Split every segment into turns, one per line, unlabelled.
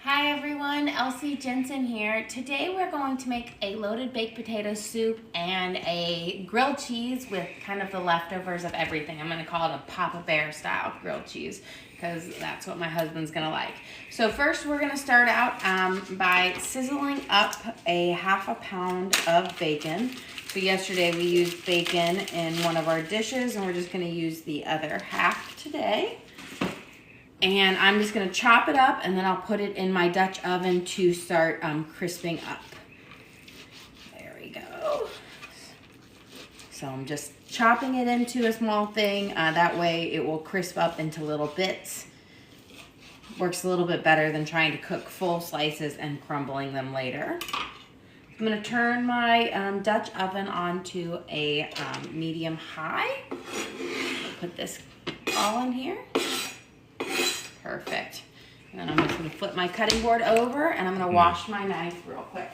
Hi everyone, Elsie Jensen here. Today we're going to make a loaded baked potato soup and a grilled cheese with kind of the leftovers of everything. I'm going to call it a Papa Bear style grilled cheese because that's what my husband's going to like. So first we're going to start out by sizzling up a half a pound of bacon. So yesterday we used bacon in one of our dishes and we're just going to use the other half today. And I'm just gonna chop it up and then I'll put it in my Dutch oven to start crisping up. There we go. So I'm just chopping it into a small thing. That way it will crisp up into little bits. Works a little bit better than trying to cook full slices and crumbling them later. I'm gonna turn my Dutch oven onto a medium high. Put this all in here. Perfect. And then I'm just going to flip my cutting board over and I'm going to wash my knife real quick.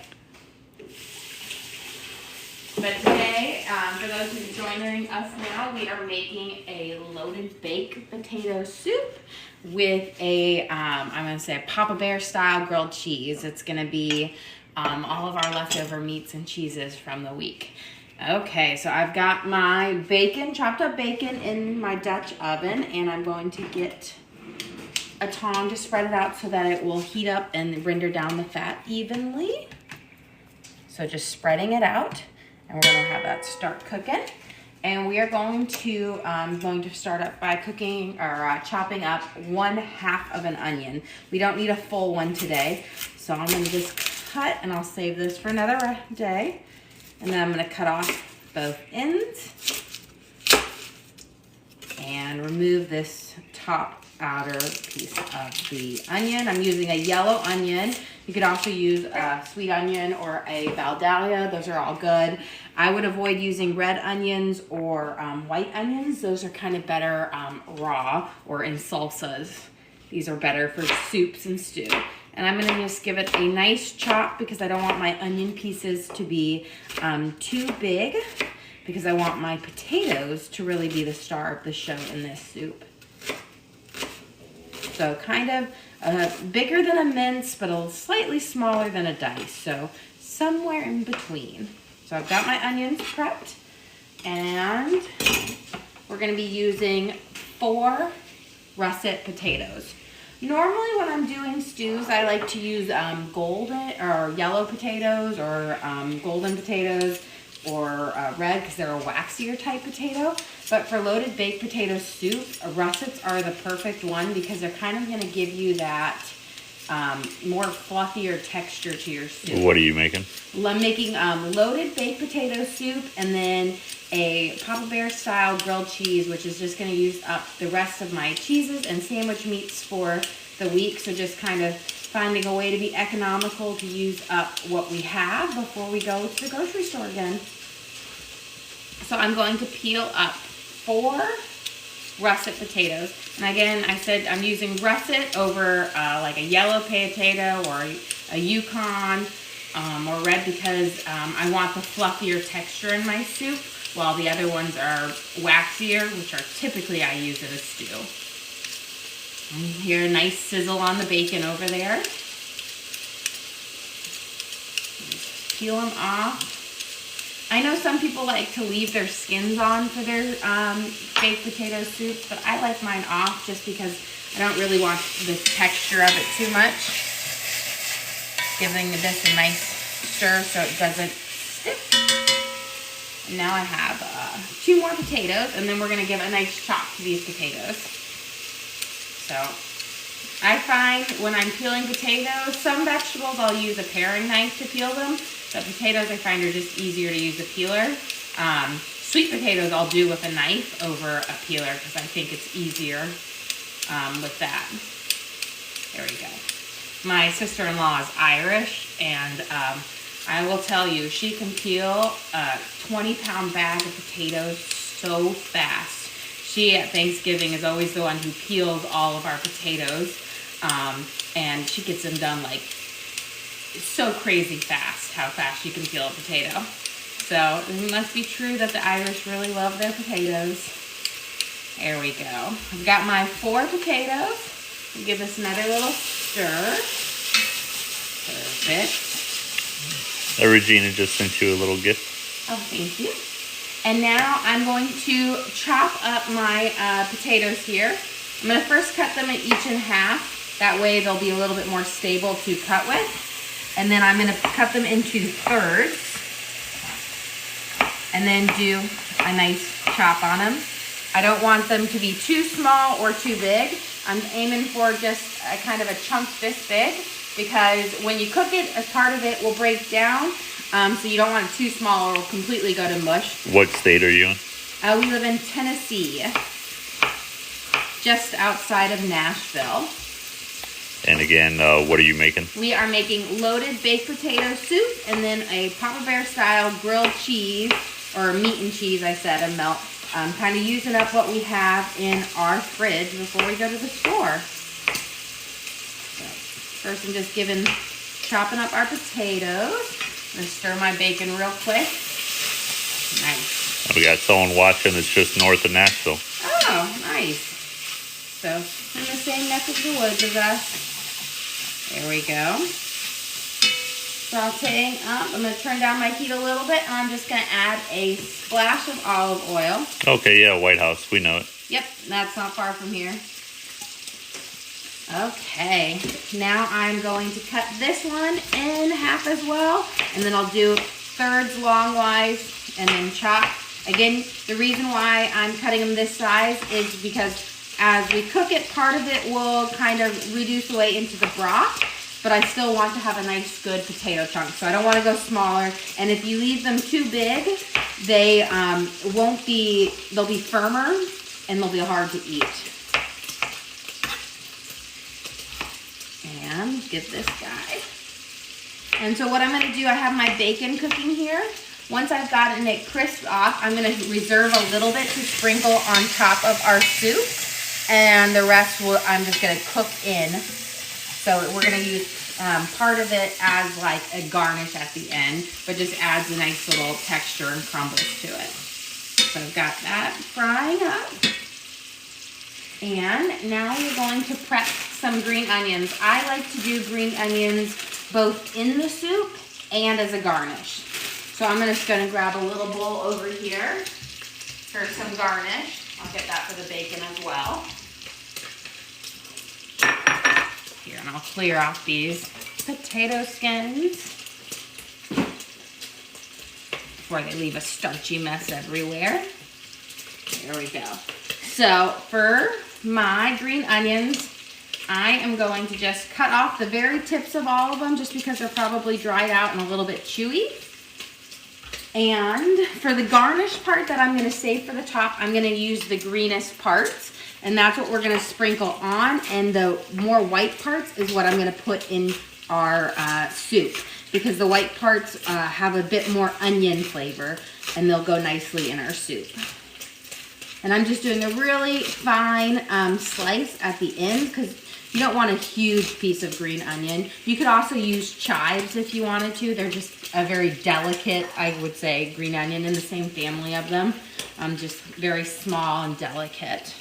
But today, for those who are joining us now, we are making a loaded baked potato soup with a, I'm going to say a Papa Bear style grilled cheese. It's going to be all of our leftover meats and cheeses from the week. Okay, so I've got my bacon, chopped up bacon in my Dutch oven, and I'm going to get a tong to spread it out so that it will heat up and render down the fat evenly. So just spreading it out, and we're gonna have that start cooking. And we are going to start up by cooking or chopping up 1/2 of an onion. We don't need a full one today, so I'm gonna just cut, and I'll save this for another day. And then I'm gonna cut off both ends and remove this top outer piece of the onion. I'm using a yellow onion. You could also use a sweet onion or a Vidalia. Those are all good. I would avoid using red onions or white onions. Those are kind of better raw or in salsas. These are better for soups and stew. And I'm gonna just give it a nice chop because I don't want my onion pieces to be too big because I want my potatoes to really be the star of the show in this soup. So kind of bigger than a mince, but a slightly smaller than a dice. So somewhere in between. So I've got my onions prepped, and we're gonna be using 4 russet potatoes. Normally when I'm doing stews, I like to use golden or yellow potatoes or golden potatoes or red because they're a waxier type potato. But for loaded baked potato soup, russets are the perfect one because they're kind of going to give you that more fluffier texture to your soup.
What are you making?
I'm making loaded baked potato soup and then a Papa Bear style grilled cheese, which is just going to use up the rest of my cheeses and sandwich meats for the week. So just kind of finding a way to be economical to use up what we have before we go to the grocery store again. So I'm going to peel up 4 russet potatoes. And again, I said I'm using russet over like a yellow potato or a Yukon or red because I want the fluffier texture in my soup, while the other ones are waxier, which are typically I use in a stew. And here, a nice sizzle on the bacon over there. Just peel them off. I know some people like to leave their skins on for their baked potato soup, but I like mine off just because I don't really want the texture of it too much. Giving this a nice stir so it doesn't stick. And now I have 2 more potatoes, and then we're going to give a nice chop to these potatoes. So I find when I'm peeling potatoes, some vegetables I'll use a paring knife to peel them. But potatoes I find are just easier to use a peeler. Sweet potatoes I'll do with a knife over a peeler because I think it's easier with that. There we go. My sister-in-law is Irish, and I will tell you, she can peel a 20-pound bag of potatoes so fast. She, at Thanksgiving, is always the one who peels all of our potatoes, and she gets them done like so crazy fast, how fast you can peel a potato. So it must be true that the Irish really love their potatoes. There we go. I've got my 4 potatoes. Give this another little stir. Perfect.
Regina just sent you a little gift.
Oh, thank you. And now I'm going to chop up my potatoes here. I'm going to first cut them each in half. That way they'll be a little bit more stable to cut with. And then I'm going to cut them into thirds. And then do a nice chop on them. I don't want them to be too small or too big. I'm aiming for just a kind of a chunk this big, because when you cook it, a part of it will break down. So you don't want it too small or it'll completely go to mush.
What state are you in?
We live in Tennessee, just outside of Nashville.
And again, what are you making?
We are making loaded baked potato soup and then a Papa Bear style grilled cheese, or meat and cheese, I said, a melt. Kind of using up what we have in our fridge before we go to the store. So, first I'm just chopping up our potatoes. I'm gonna stir my bacon real quick. Nice.
We got someone watching that's just north of Nashville.
Oh, nice. So, in the same neck of the woods as us. There we go. Sauteing up. I'm going to turn down my heat a little bit, and I'm just going to add a splash of olive oil.
Okay, yeah, White House. We know it.
Yep, that's not far from here. Okay, now I'm going to cut this one in half as well, and then I'll do thirds longwise and then chop. Again, the reason why I'm cutting them this size is because as we cook it, part of it will kind of reduce away into the broth, but I still want to have a nice good potato chunk, so I don't want to go smaller. And if you leave them too big, they they'll be firmer and they'll be hard to eat. And get this guy. And so what I'm going to do, I have my bacon cooking here. Once I've gotten it crisped off, I'm going to reserve a little bit to sprinkle on top of our soup. And the rest I'm just going to cook in. So we're going to use part of it as like a garnish at the end, but just adds a nice little texture and crumbles to it. So I've got that frying up. And now we're going to prep some green onions. I like to do green onions both in the soup and as a garnish. So I'm just going to grab a little bowl over here for some garnish. I'll get that for the bacon as well. Here, and I'll clear off these potato skins before they leave a starchy mess everywhere. There we go. So for my green onions, I am going to just cut off the very tips of all of them just because they're probably dried out and a little bit chewy. And for the garnish part that I'm going to save for the top, I'm going to use the greenest parts. And that's what we're going to sprinkle on. And the more white parts is what I'm going to put in our soup. Because the white parts have a bit more onion flavor. And they'll go nicely in our soup. And I'm just doing a really fine slice at the end. Because you don't want a huge piece of green onion. You could also use chives if you wanted to. They're just a very delicate, I would say, green onion in the same family of them. Just very small and delicate.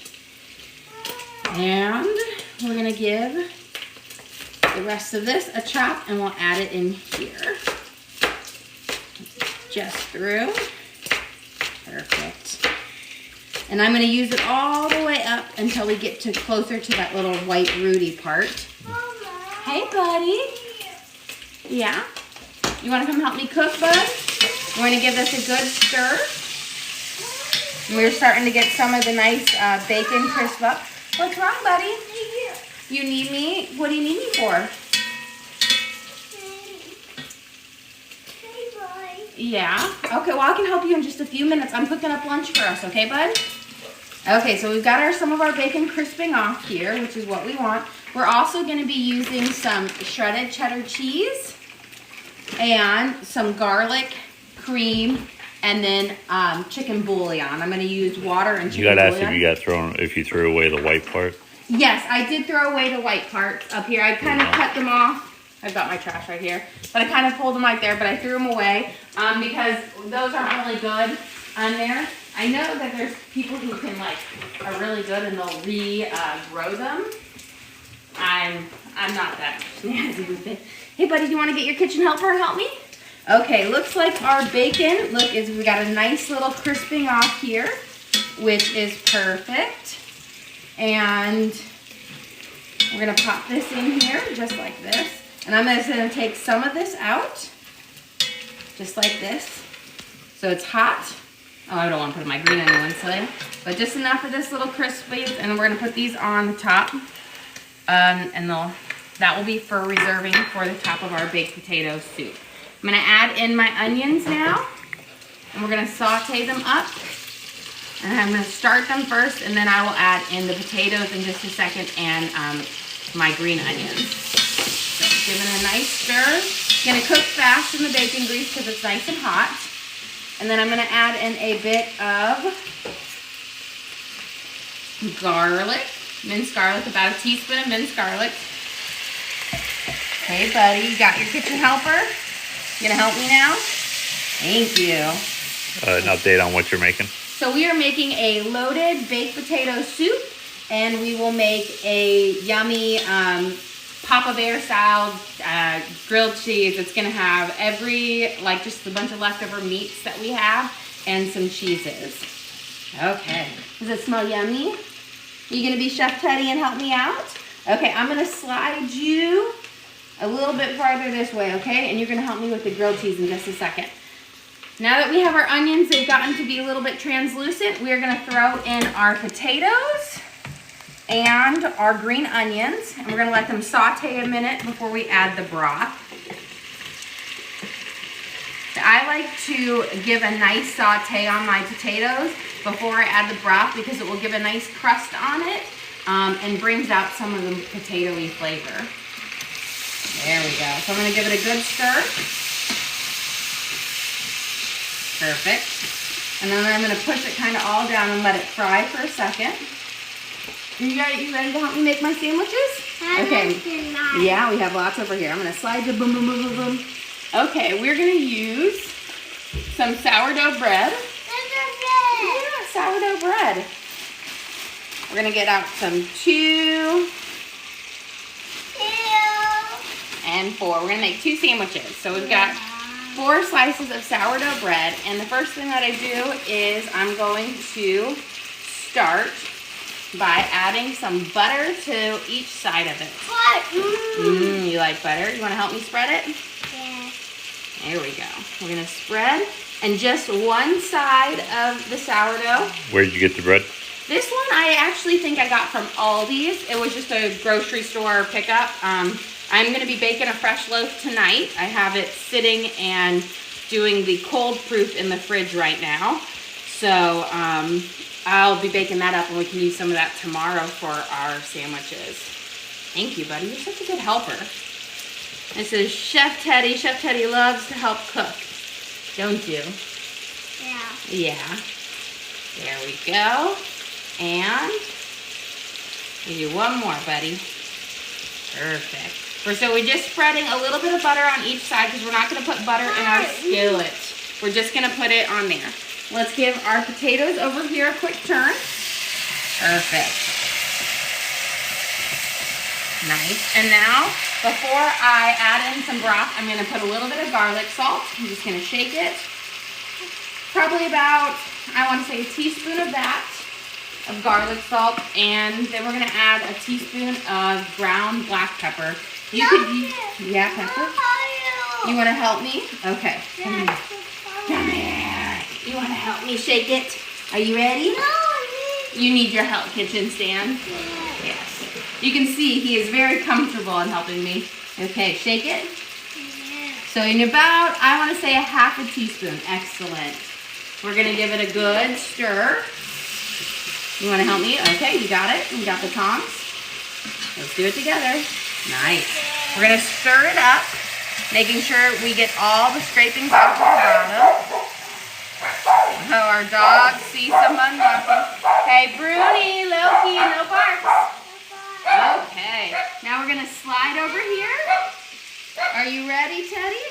And we're going to give the rest of this a chop, and we'll add it in here. Just through. Perfect. And I'm going to use it all the way up until we get to closer to that little white rooty part. Mama. Hey, buddy. Yeah? You want to come help me cook, bud? We're going to give this a good stir. And we're starting to get some of the nice bacon crisp up. What's wrong, buddy? You need me? What do you need me for? Yeah? Okay, well, I can help you in just a few minutes. I'm cooking up lunch for us, okay, bud? Okay, so we've got some of our bacon crisping off here, which is what we want. We're also going to be using some shredded cheddar cheese and some garlic, cream, and then chicken bouillon. I'm going to use water and chicken bouillon.
You got to ask if you threw away the white part.
Yes, I did throw away the white parts up here. I kind of cut them off. I've got my trash right here. But I kind of pulled them right there, but I threw them away because those aren't really good on there. I know that there's people who can are really good and they'll regrow them. I'm not that snazzy with it. Hey, buddy, do you want to get your kitchen helper and help me? Okay, looks like our bacon, we got a nice little crisping off here, which is perfect. And we're gonna pop this in here, just like this. And I'm just gonna take some of this out, just like this. So it's hot. Oh, I don't want to put my green onion ones today, but just enough of this little crispy, and we're gonna put these on the top, and that will be for reserving for the top of our baked potato soup. I'm gonna add in my onions now, and we're gonna saute them up, and I'm gonna start them first, and then I will add in the potatoes in just a second, and my green onions. So give it a nice stir. It's gonna cook fast in the bacon grease because it's nice and hot. And then I'm going to add in a bit of garlic, minced garlic, about a teaspoon of minced garlic. Hey, buddy, you got your kitchen helper? You going to help me now? Thank you.
An update on what you're making?
So we are making a loaded baked potato soup, and we will make a yummy Papa Bear style grilled cheese. It's gonna have just a bunch of leftover meats that we have and some cheeses. Okay, does it smell yummy? Are you gonna be Chef Teddy and help me out? Okay, I'm gonna slide you a little bit farther this way, okay? And you're gonna help me with the grilled cheese in just a second. Now that we have our onions, they've gotten to be a little bit translucent, we're gonna throw in our potatoes and our green onions, and we're gonna let them saute a minute before we add the broth. I like to give a nice saute on my potatoes before I add the broth because it will give a nice crust on it and brings out some of the potatoey flavor. There we go. So I'm gonna give it a good stir. Perfect. And then I'm gonna push it kind of all down and let it fry for a second. You ready to help me make my sandwiches? Okay. Yeah, we have lots over here. I'm going to slide you. Boom, boom, boom, boom, boom. Okay, we're going to use some sourdough bread. Yeah, sourdough bread. We're going to get out some 2 and 4. We're going to make 2 sandwiches. So we've got 4 slices of sourdough bread. And the first thing that I do is I'm going to start by adding some butter to each side of it. You like butter? You want to help me spread it?
Yeah.
There we go. We're going to spread, and just one side of the sourdough.
Where did you get the bread?
This one I actually think I got from Aldi's. It was just a grocery store pickup. I'm going to be baking a fresh loaf tonight. I have it sitting and doing the cold proof in the fridge right now. So, I'll be baking that up, and we can use some of that tomorrow for our sandwiches. Thank you, buddy. You're such a good helper. This is Chef Teddy. Chef Teddy loves to help cook, don't you?
Yeah.
Yeah. There we go. And give you one more, buddy. Perfect. So we're just spreading a little bit of butter on each side because we're not going to put butter in our skillet. We're just going to put it on there. Let's give our potatoes over here a quick turn. Perfect. Nice. And now, before I add in some broth, I'm going to put a little bit of garlic salt. I'm just going to shake it. Probably about, I want to say, a teaspoon of that, of garlic salt. And then we're going to add a teaspoon of ground black pepper. You could use, yeah, pepper. You want to help me? Okay. Come here. Come here. You want to help me shake it? Are you ready?
No,
You need your help, kitchen stand? Yes. You can see he is very comfortable in helping me. Okay, shake it. So in about, I want to say, a half a teaspoon. Excellent. We're going to give it a good stir. You want to help me? Okay, you got it. You got the tongs. Let's do it together. Nice. We're going to stir it up, making sure we get all the scrapings out the bottom. Oh, our dogs see someone walking. Hey, Bruni, Loki, no barks. Okay, now we're going to slide over here. Are you ready, Teddy?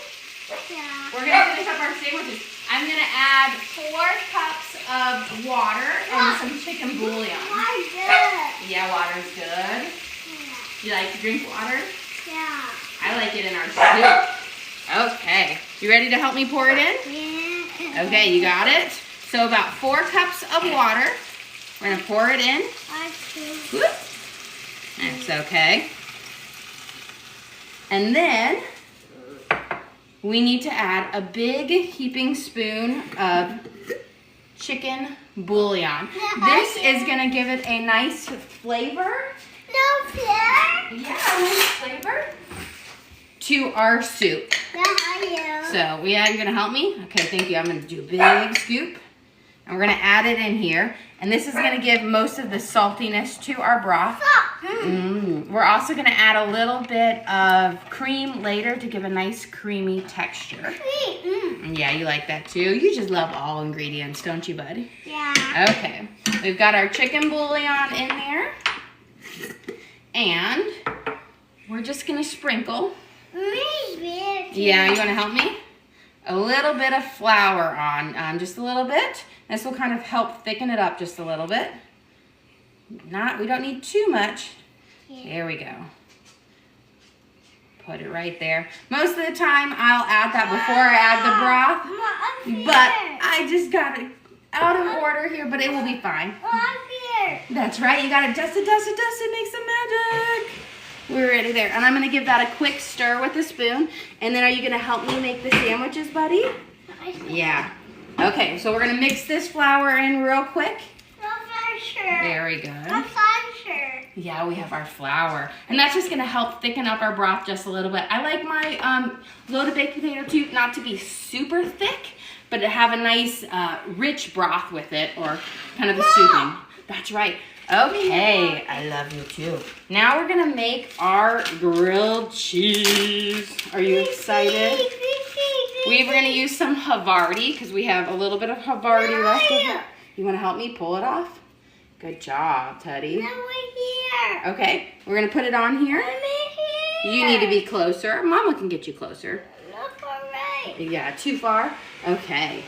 Yeah.
We're going to finish up our sandwiches. I'm going to add 4 cups of water and some chicken bouillon.
Why good?
Yeah, water's good. You like to drink water?
Yeah.
I like it in our soup. Okay. You ready to help me pour it in?
Yeah.
Okay, you got it? So about 4 cups of water. We're going to pour it in.
I too.
Whoop. That's okay. And then we need to add a big heaping spoon of chicken bouillon. This is going to give it a nice flavor.
No fear.
Yeah, a nice flavor to our soup.
Yeah, I am.
So, yeah, you're going to help me? Okay, thank you. I'm going to do a big scoop. And we're going to add it in here. And this is going to give most of the saltiness to our broth. We're also going to add a little bit of cream later to give a nice creamy texture. Yeah, you like that too. You just love all ingredients, don't you, bud?
Yeah.
Okay, we've got our chicken bouillon in there. And we're just going to sprinkle. Yeah, you want to help me? A little bit of flour on, just a little bit. This will kind of help thicken it up just a little bit. We don't need too much. There we go. Put it right there. Most of the time I'll add that before I add the broth, but I just got it out of order here, but it will be fine. That's right, you gotta dust it, make some magic. We're ready there. And I'm gonna give that a quick stir with a spoon. And then are you gonna help me make the sandwiches, buddy? Yeah. Okay, so we're gonna mix this flour in real quick. Very good. Yeah, we have our flour. And that's just gonna help thicken up our broth just a little bit. I like my loaded baked potato soup not to be super thick, but to have a nice rich broth with it, or kind of a souping. That's right. Okay, I love you too. Now we're gonna make our grilled cheese. Are you excited? We're gonna use some Havarti because we have a little bit of Havarti left over. You wanna help me pull it off? Good job, Teddy. Okay, we're gonna put it on here. You need to be closer. Mama can get you closer. Yeah, too far? Okay.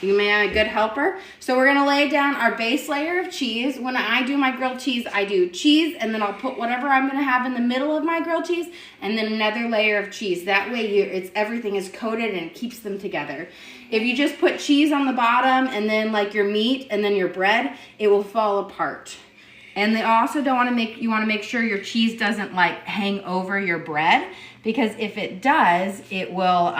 You may have a good helper. So we're gonna lay down our base layer of cheese. When I do my grilled cheese, I do cheese, and then I'll put whatever I'm gonna have in the middle of my grilled cheese, and then another layer of cheese. That way everything is coated and it keeps them together. If you just put cheese on the bottom and then like your meat and then your bread, it will fall apart. And they also you wanna make sure your cheese doesn't like hang over your bread, because if it does, it will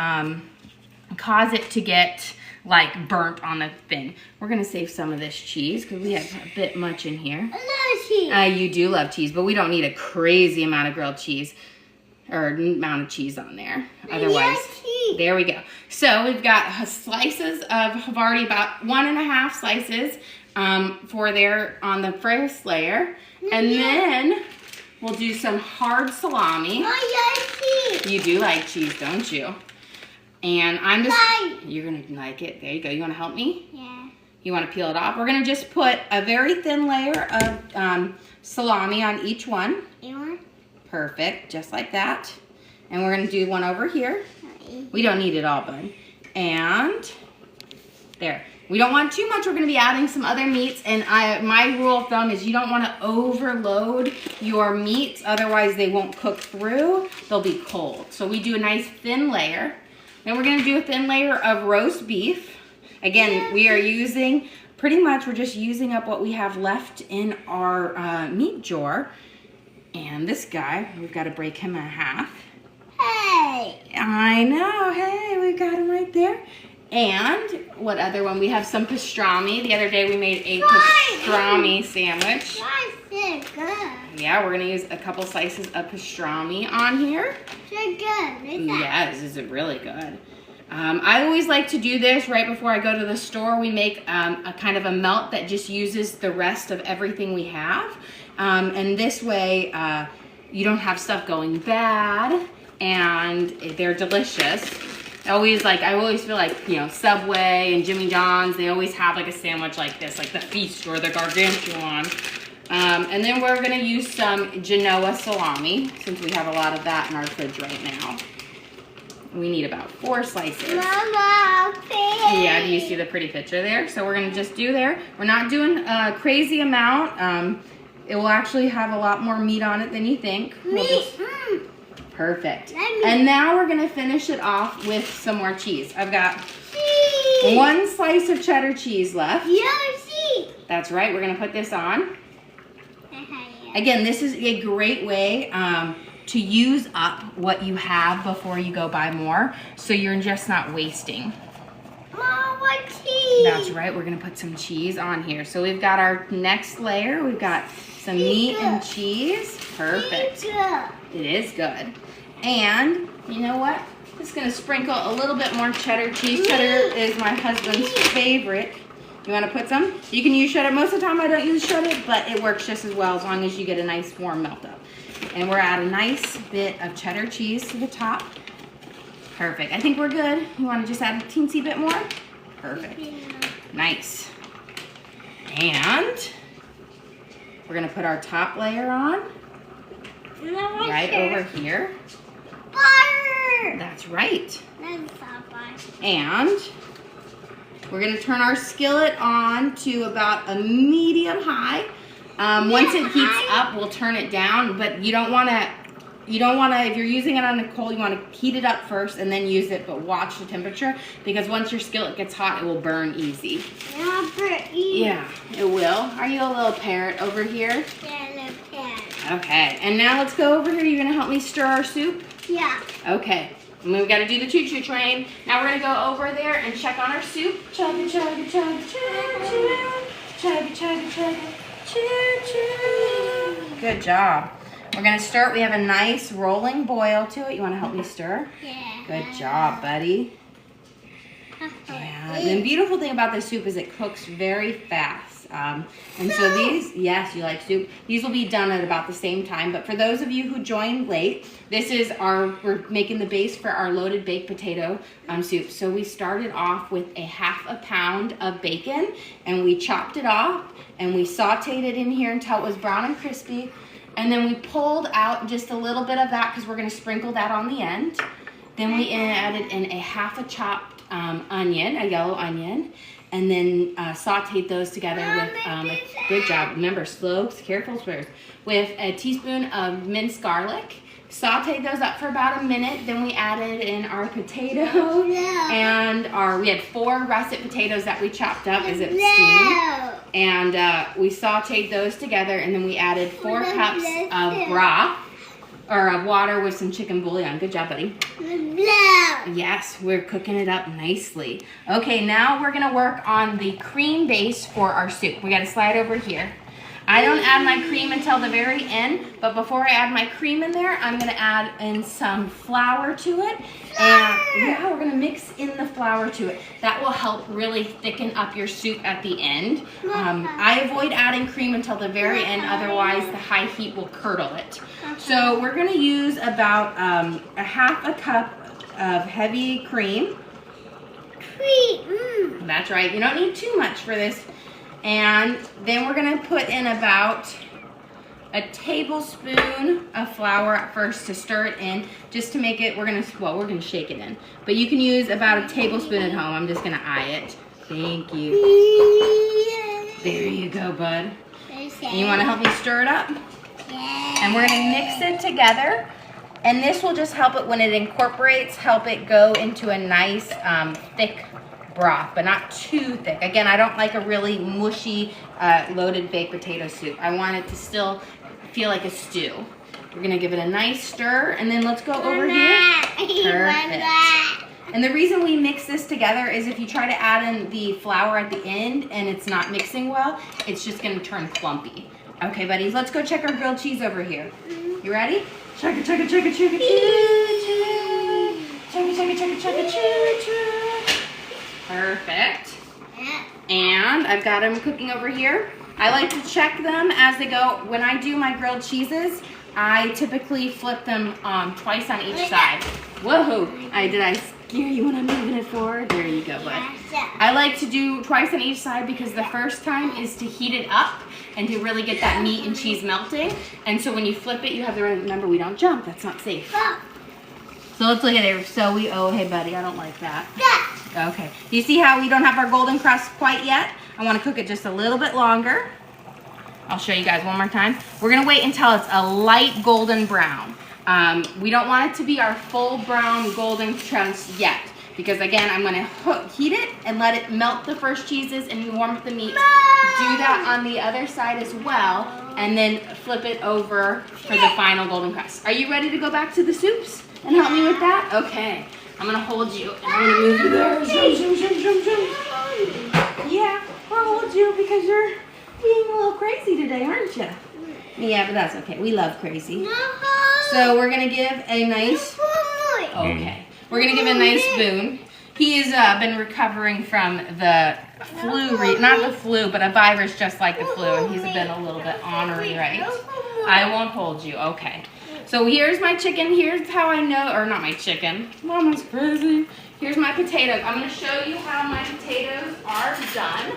cause it to get like burnt on the thing. We're gonna save some of this cheese because we have a bit much in here.
I love cheese.
You do love cheese, but we don't need a crazy amount of grilled cheese or amount of cheese on there. Otherwise, there we go. So we've got slices of Havarti, about 1.5 slices for there on the first layer. And then we'll do some hard salami.
I like cheese.
You do like cheese, don't you? And you're gonna like it. There you go. You wanna help me?
Yeah.
You wanna peel it off? We're gonna just put a very thin layer of salami on each one.
You want?
Perfect, just like that. And we're gonna do one over here. We don't need it all, bud. And there. We don't want too much. We're gonna be adding some other meats. And my rule of thumb is you don't wanna overload your meats, otherwise they won't cook through. They'll be cold. So we do a nice thin layer. Then we're gonna do a thin layer of roast beef. Again, we are using, we're just using up what we have left in our meat jar. And this guy, we've gotta break him in half.
Hey.
I know, hey, we've got him right there. And what other one? We have some pastrami. The other day we made a pastrami sandwich.
That's so good.
Yeah, we're gonna use a couple slices of pastrami on here.
So good.
Yes, this is really good. I always like to do this right before I go to the store. We make a kind of a melt that just uses the rest of everything we have. And this way, you don't have stuff going bad, and they're delicious. I always feel like, you know, Subway and Jimmy John's, they always have like a sandwich like this, like the Feast or the Gargantuan. And then we're gonna use some Genoa salami, since we have a lot of that in our fridge right now. We need about 4 slices.
Mama, please.
Yeah, do you see the pretty picture there? So we're gonna just do there. We're not doing a crazy amount. It will actually have a lot more meat on it than you think. We'll just- Perfect.
Let me-
And now we're gonna finish it off with some more cheese. I've got
See.
1 slice of cheddar cheese left.
You see.
That's right, we're gonna put this on. Again, this is a great way to use up what you have before you go buy more, so you're just not wasting.
Mom, what cheese?
That's right, we're gonna put some cheese on here. So we've got our next layer, we've got some meat and cheese. Perfect. It is good. And you know what? Just gonna sprinkle a little bit more cheddar cheese. Cheddar is my husband's favorite. You wanna put some? You can use shredded. Most of the time I don't use shredded, but it works just as well as long as you get a nice warm melt up. And we're at a nice bit of cheddar cheese to the top. Perfect. I think we're good. You wanna just add a teensy bit more? Perfect. Nice. And we're gonna put our top layer on right over here.
Butter.
That's right.
That's not butter.
And we're gonna turn our skillet on to about a medium high. Once it heats up, we'll turn it down, but you don't wanna, if you're using it on a coal, you wanna heat it up first and then use it, but watch the temperature, because once your skillet gets hot, it will burn easy. Yeah, it will. Are you a little parrot over here? Okay, and now let's go over here. You're gonna help me stir our soup?
Yeah.
Okay, and we gotta do the choo-choo train. Now we're gonna go over there and check on our soup. Chugga, chugga, chugga, choo-choo. Chugga, chugga, chugga, choo-choo. Good job. We're gonna start, we have a nice rolling boil to it. You wanna help me stir?
Yeah.
Good job, buddy. And the beautiful thing about this soup is it cooks very fast. And so these, yes, you like soup. These will be done at about the same time. But for those of you who joined late, this is we're making the base for our loaded baked potato soup. So we started off with a 1/2 pound of bacon, and we chopped it off and we sauteed it in here until it was brown and crispy. And then we pulled out just a little bit of that because we're gonna sprinkle that on the end. Then we added in a 1/2 chopped onion, a yellow onion, and then sauteed those together with, good job, remember, slow, careful stirrs, with a teaspoon of minced garlic. Sauteed those up for about a minute. Then we added in our potatoes, and we had 4 russet potatoes that we chopped up as it was steaming. And we sauteed those together, and then we added 4 cups of broth, or of water with some chicken bouillon. Good job, buddy. Yes, we're cooking it up nicely. Okay, now we're gonna work on the cream base for our soup. We gotta slide over here. I don't add my cream until the very end, but before I add my cream in there, I'm gonna add in some flour to it. And yeah, we're gonna mix in the flour to it. That will help really thicken up your soup at the end. I avoid adding cream until the very end, otherwise the high heat will curdle it. So we're gonna use about a 1/2 cup of heavy cream. That's right, you don't need too much for this. And then we're gonna put in about a tablespoon of flour at first to stir it in, just to make it, we're gonna shake it in. But you can use about a tablespoon at home. I'm just gonna eye it. Thank you. There you go, bud. And you wanna help me stir it up?
Yeah.
And we're gonna mix it together. And this will just help it, when it incorporates, help it go into a nice thick broth, but not too thick. Again, I don't like a really mushy loaded baked potato soup. I want it to still feel like a stew. We're gonna give it a nice stir, and then let's go over here. Perfect. And the reason we mix this together is if you try to add in the flour at the end and it's not mixing well, it's just gonna turn clumpy. Okay, buddies, let's go check our grilled cheese over here. You ready? Chugga, chugga, chugga, chugga, choo, choo. Chugga, chugga, chugga, chugga, choo, choo. Perfect. And I've got them cooking over here. I like to check them as they go. When I do my grilled cheeses, I typically flip them twice on each side. Whoa, did I scare you when I'm moving it forward? There you go, bud. I like to do twice on each side because the first time is to heat it up and to really get that meat and cheese melting. And so when you flip it, you have to remember, we don't jump. That's not safe. So let's look at it. So oh, hey, buddy, I don't like that. Okay. You see how we don't have our golden crust quite yet? I want to cook it just a little bit longer. I'll show you guys one more time. We're gonna wait until it's a light golden brown. We don't want it to be our full brown golden crust yet, because again, I'm gonna heat it and let it melt the first cheeses and warm up the meat. Do that on the other side as well, and then flip it over for the final golden crust. Are you ready to go back to the soups and help me with that? Okay, I'm gonna hold you and I'm gonna move you there. Yeah, I'll hold you because you're being a little crazy today, aren't you? Yeah, but that's okay. We love crazy. So we're gonna give a nice. Okay, we're gonna give a nice spoon. He has been recovering from the flu, not the flu, but a virus just like the flu, and he's been a little bit ornery, right? I won't hold you. Okay. So here's my chicken. Here's how I know, or not my chicken. Mama's crazy. Here's my potatoes. I'm gonna show you how my potatoes are done.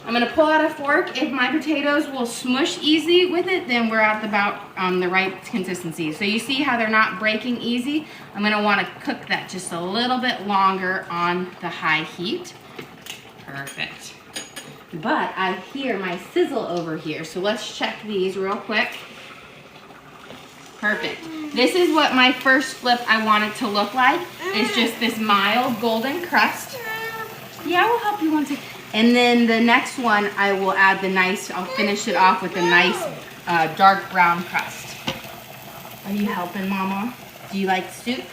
I'm gonna pull out a fork. If my potatoes will smush easy with it, then we're at about the right consistency. So you see how they're not breaking easy? I'm gonna wanna cook that just a little bit longer on the high heat. Perfect. But I hear my sizzle over here, so let's check these real quick. Perfect. This is what my first flip I want it to look like. It's just this mild golden crust. Yeah, I will help you one second. And then the next one, I will add the nice, I'll finish it off with a nice dark brown crust. Are you helping, Mama? Do you like soup?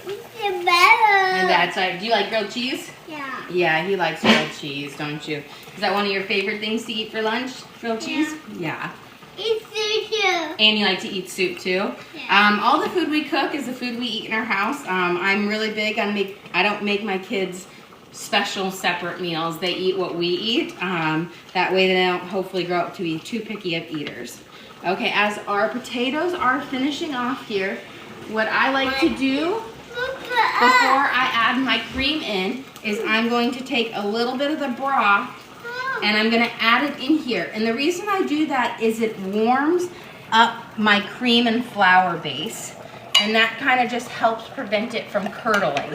It's better.
And that's do you like grilled cheese?
Yeah.
Yeah, he likes grilled cheese, don't you? Is that one of your favorite things to eat for lunch? Grilled cheese? Yeah.
It's sushi.
And you like to eat soup too?
Yeah.
All the food we cook is the food we eat in our house. I'm really big on I don't make my kids special separate meals. They eat what we eat. That way they don't hopefully grow up to be too picky of eaters. Okay, as our potatoes are finishing off here, what I like to do before I add my cream in is I'm going to take a little bit of the broth and I'm going to add it in here. And the reason I do that is it warms up my cream and flour base. And that kind of just helps prevent it from curdling.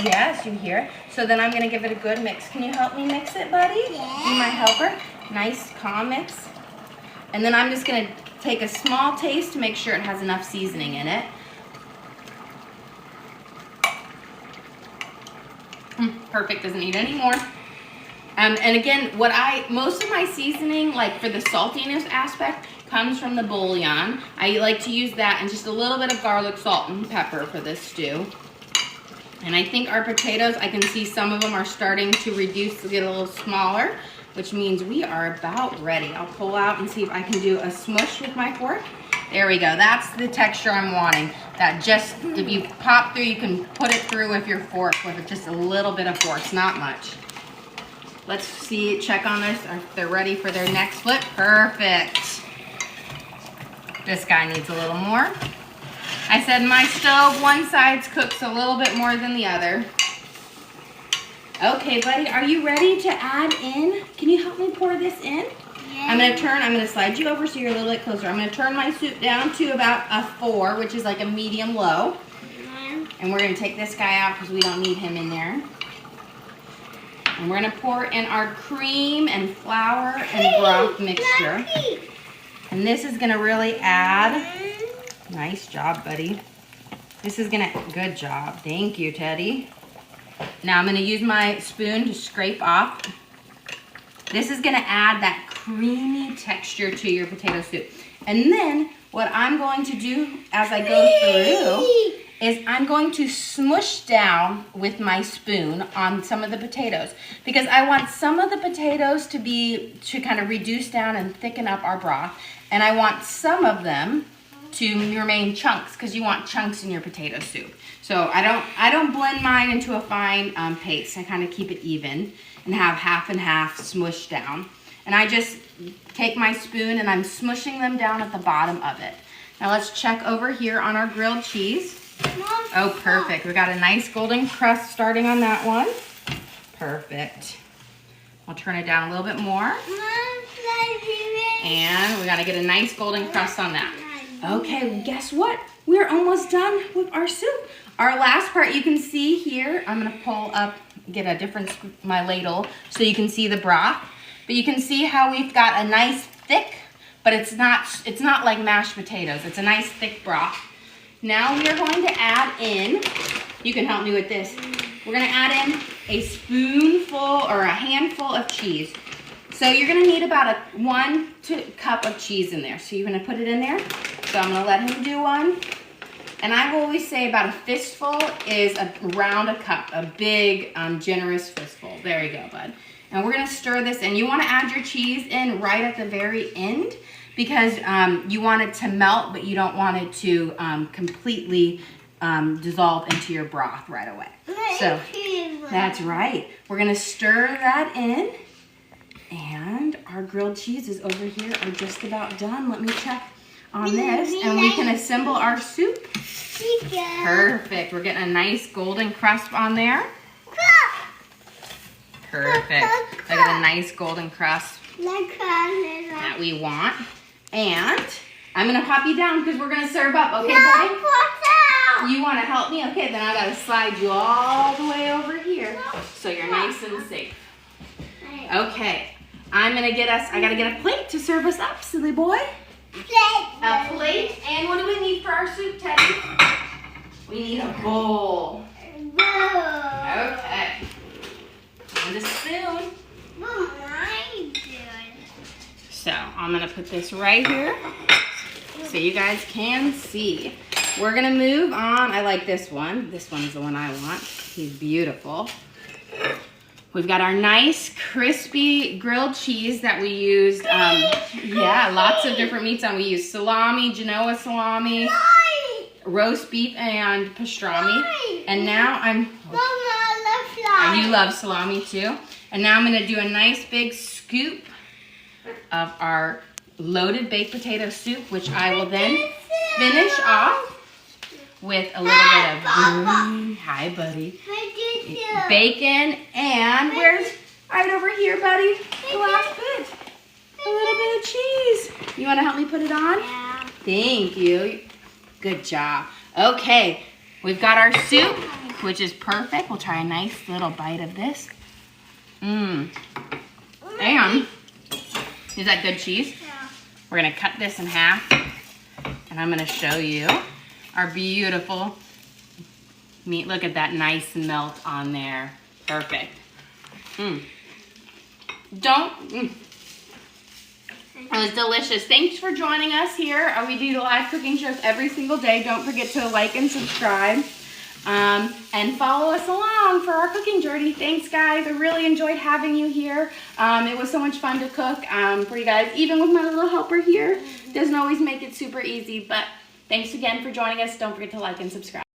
Yes, you hear it. So then I'm going to give it a good mix. Can you help me mix it, buddy?
Yeah.
Be my helper. Nice, calm mix. And then I'm just going to take a small taste to make sure it has enough seasoning in it. Perfect, doesn't need any more. And again, most of my seasoning, like for the saltiness aspect, comes from the bouillon. I like to use that and just a little bit of garlic, salt, and pepper for this stew. And I think our potatoes, I can see some of them are starting to reduce, to get a little smaller, which means we are about ready. I'll pull out and see if I can do a smush with my fork. There we go. That's the texture I'm wanting. That just, if you pop through, you can put it through with your fork with just a little bit of force, not much. Let's see, check on this, if they're ready for their next flip. Perfect. This guy needs a little more. I said my stove, one side cooks a little bit more than the other. Okay, buddy, are you ready to add in? Can you help me pour this in?
Yeah.
I'm gonna slide you over so you're a little bit closer. I'm gonna turn my soup down to about a 4, which is like a medium low. And we're gonna take this guy out because we don't need him in there. And we're gonna pour in our cream and flour and broth mixture. And this is gonna really add, nice job, buddy. This is gonna, good job. Thank you, Teddy. Now I'm gonna use my spoon to scrape off. This is gonna add that creamy texture to your potato soup. And then what I'm going to do as I go through is I'm going to smush down with my spoon on some of the potatoes because I want some of the potatoes to kind of reduce down and thicken up our broth. And I want some of them to remain chunks because you want chunks in your potato soup. So I don't blend mine into a fine paste. I kind of keep it even and have half and half smushed down. And I just take my spoon and I'm smushing them down at the bottom of it. Now let's check over here on our grilled cheese. Oh, perfect. We got a nice golden crust starting on that one. Perfect. I'll turn it down a little bit more. And we gotta get a nice golden crust on that. Okay, guess what? We're almost done with our soup. Our last part you can see here, I'm gonna pull up, get a different, my ladle, so you can see the broth. But you can see how we've got a nice thick, but it's not like mashed potatoes. It's a nice thick broth. Now we are going to add in, you can help me with this. We're gonna add in a spoonful or a handful of cheese. So you're gonna need about a 1 cup of cheese in there. So you're gonna put it in there. So I'm gonna let him do one. And I will always say about a fistful is around a cup, a big, generous fistful. There you go, bud. And we're gonna stir this in. You wanna add your cheese in right at the very end because you want it to melt, but you don't want it to completely dissolve into your broth right away. So that's right. We're gonna stir that in. And our grilled cheeses over here are just about done. Let me check on this. And we can assemble our soup. Perfect. We're getting a nice golden crust on there. Perfect. Look at the nice golden crust that we want. And I'm going to pop you down because we're going to serve up. Okay, buddy? You want to help me? Okay, then I got to slide you all the way over here so you're nice and safe. Okay. I gotta get a plate to serve us up, silly boy. A plate. And what do we need for our soup, Teddy? We need a bowl. Okay. And a spoon. So I'm gonna put this right here so you guys can see. We're gonna move on. I like this one. This one's the one I want. He's beautiful. We've got our nice crispy grilled cheese that we used. Yeah, lots of different meats on. We used salami, Genoa salami, roast beef, and pastrami. And now you love salami too. And now I'm gonna do a nice big scoop of our loaded baked potato soup, which I will then finish off with a little bit of hi buddy, bacon, and where's right over here, buddy, the last bit, a little bit of cheese. You want to help me put it on?
Yeah.
Thank you. Good job. Okay, we've got our soup, which is perfect. We'll try a nice little bite of this. And is that good cheese?
Yeah.
We're gonna cut this in half, and I'm gonna show you our beautiful meat. Look at that nice melt on there. Perfect. It was delicious. Thanks for joining us here. We do the live cooking shows every single day. Don't forget to like and subscribe. And follow us along for our cooking journey. Thanks, guys. I really enjoyed having you here. It was so much fun to cook for you guys. Even with my little helper here, doesn't always make it super easy, but thanks again for joining us. Don't forget to like and subscribe.